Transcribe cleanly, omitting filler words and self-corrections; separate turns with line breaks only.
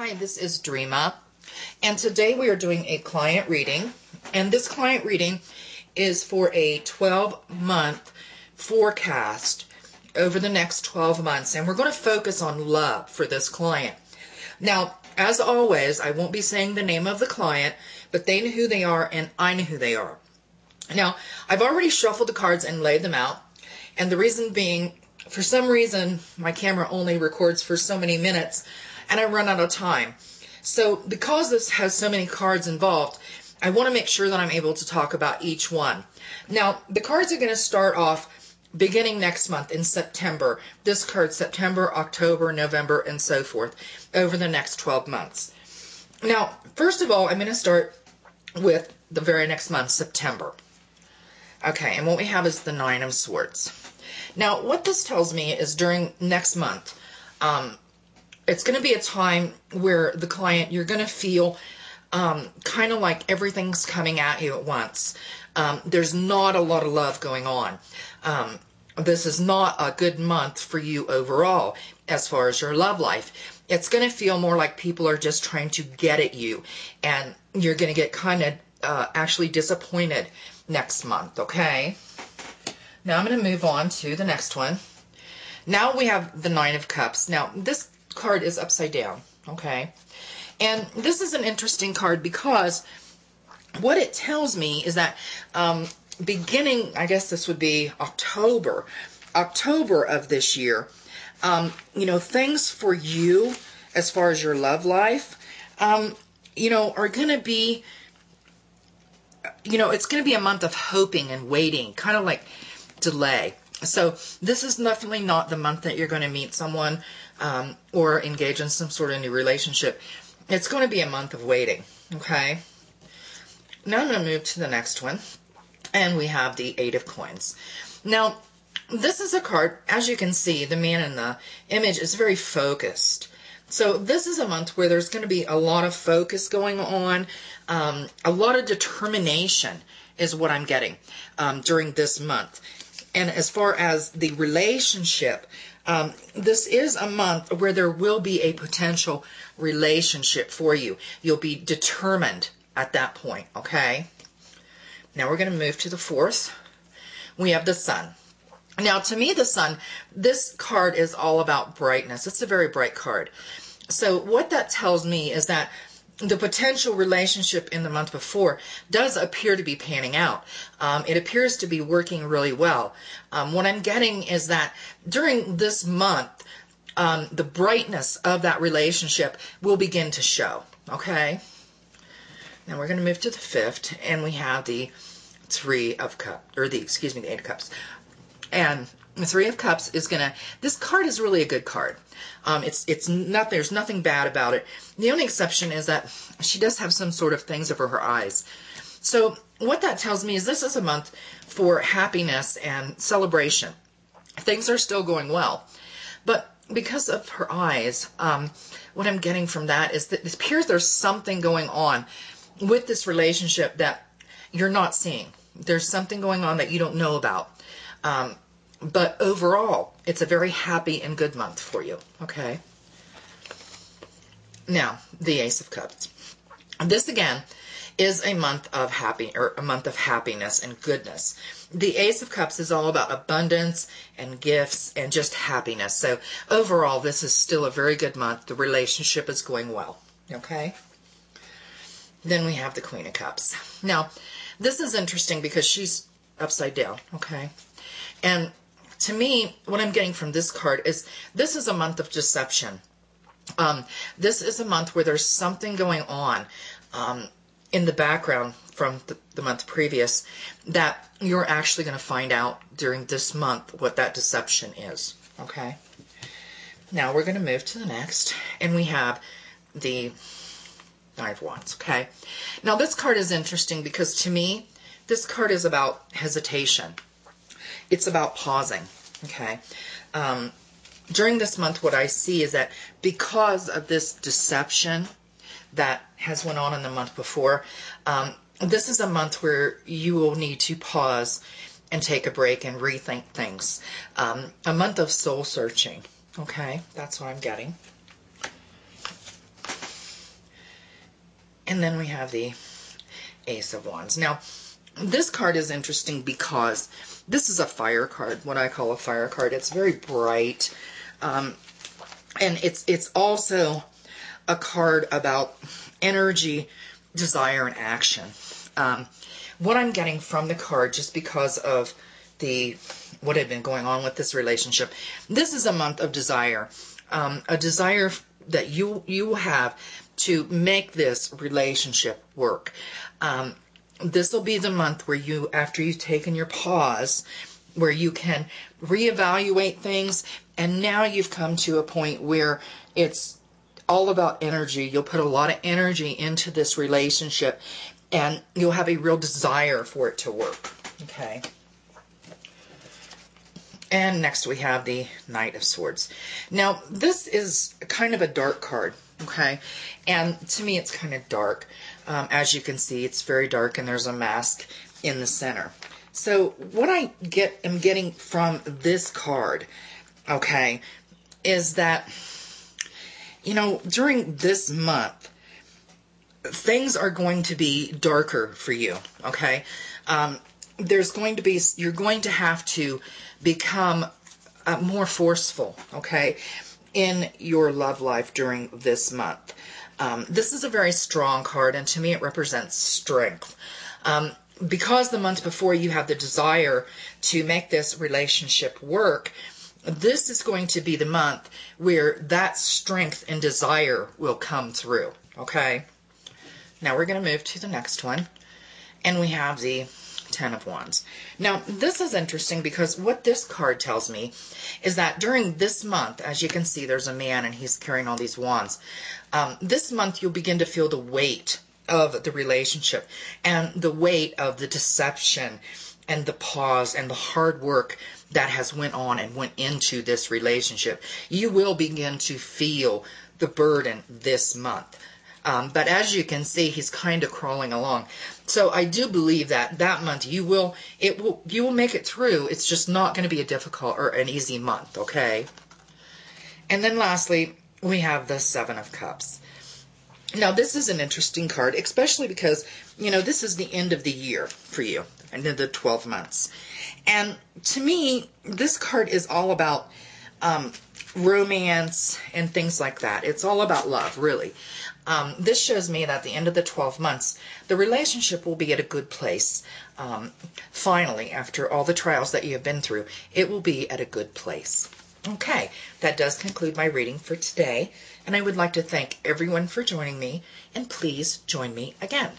Hi, this is Dreama, and today we are doing a client reading, and this client reading is for a 12-month forecast over the next 12 months, and we're going to focus on love for this client. Now, as always, I won't be saying the name of the client, but they know who they are, and I know who they are. Now, I've already shuffled the cards and laid them out, and the reason being, for some reason, my camera only records for so many minutes, and I run out of time. So because this has so many cards involved, I want to make sure that I'm able to talk about each one. Now, the cards are going to start off beginning next month in September. This card, September, October, November, and so forth, over the next 12 months. Now, first of all, I'm going to start with the very next month, September. Okay, and what we have is the Nine of Swords. Now, what this tells me is during next month, it's going to be a time where the client, you're going to feel kind of like everything's coming at you at once. There's not a lot of love going on. This is not a good month for you overall as far as your love life. It's going to feel more like people are just trying to get at you, and you're going to get kind of actually disappointed next month, okay? Now I'm going to move on to the next one. Now we have the Nine of Cups. Now this card is upside down, okay? And this is an interesting card because what it tells me is that beginning, I guess this would be October of this year, things for you as far as your love life, are going to be, it's going to be a month of hoping and waiting, kind of like delay. So this is definitely not the month that you're going to meet someone or engage in some sort of new relationship. It's going to be a month of waiting, okay? Now I'm going to move to the next one, and we have the Eight of Coins. Now, this is a card, as you can see, the man in the image is very focused. So this is a month where there's going to be a lot of focus going on, a lot of determination is what I'm getting during this month. And as far as the relationship, this is a month where there will be a potential relationship for you. You'll be determined at that point, okay? Now we're going to move to the fourth. We have the Sun. Now, to me, the Sun, this card is all about brightness. It's a very bright card. So what that tells me is that the potential relationship in the month before does appear to be panning out. It appears to be working really well. What I'm getting is that during this month, the brightness of that relationship will begin to show. Okay? Now we're going to move to the fifth, and we have the Eight of Cups. And the Three of Cups is this card is really a good card. There's nothing bad about it. The only exception is that she does have some sort of things over her eyes. So what that tells me is this is a month for happiness and celebration. Things are still going well. But because of her eyes, what I'm getting from that is that it appears there's something going on with this relationship that you're not seeing. There's something going on that you don't know about. But overall, it's a very happy and good month for you, okay? Now, the Ace of Cups. This, again, is a month of happiness and goodness. The Ace of Cups is all about abundance and gifts and just happiness. So, overall, this is still a very good month. The relationship is going well, okay? Then we have the Queen of Cups. Now, this is interesting because she's upside down, okay? And to me, what I'm getting from this card is this is a month of deception. This is a month where there's something going on in the background from the month previous that you're actually going to find out during this month what that deception is. Okay? Now we're going to move to the next, and we have the Nine of Wands. Okay? Now this card is interesting because to me, this card is about hesitation. It's about pausing, okay? During this month, what I see is that because of this deception that has went on in the month before, this is a month where you will need to pause and take a break and rethink things. A month of soul searching, okay? That's what I'm getting. And then we have the Ace of Wands. Now, this card is interesting because this is a fire card, what I call a fire card. It's very bright, and it's also a card about energy, desire, and action. What I'm getting from the card, just because of what had been going on with this relationship, this is a month of desire, a desire that you have to make this relationship work. This will be the month where you, after you've taken your pause, where you can reevaluate things, and now you've come to a point where it's all about energy. You'll put a lot of energy into this relationship, and you'll have a real desire for it to work. Okay. And next we have the Knight of Swords. Now, this is kind of a dark card, okay? And to me, it's kind of dark. As you can see, it's very dark, and there's a mask in the center. So what I am getting from this card, okay, is that, you know, during this month, things are going to be darker for you, okay? You're going to have to become more forceful, okay, in your love life during this month. This is a very strong card, and to me it represents strength. Because the month before you have the desire to make this relationship work, this is going to be the month where that strength and desire will come through, okay? Now we're going to move to the next one, and we have the Ten of Wands. Now, this is interesting because what this card tells me is that during this month, as you can see, there's a man and he's carrying all these wands. This month, you'll begin to feel the weight of the relationship and the weight of the deception and the pause and the hard work that has went on and went into this relationship. You will begin to feel the burden this month. But as you can see, he's kind of crawling along. So I do believe that month you will make it through. It's just not going to be a difficult or an easy month, okay? And then lastly, we have the Seven of Cups. Now, this is an interesting card, especially because, you know, this is the end of the year for you, and then the 12 months. And to me, this card is all about romance and things like that. It's all about love, really. This shows me that at the end of the 12 months, the relationship will be at a good place. Finally, after all the trials that you have been through, it will be at a good place. Okay, that does conclude my reading for today, and I would like to thank everyone for joining me, and please join me again.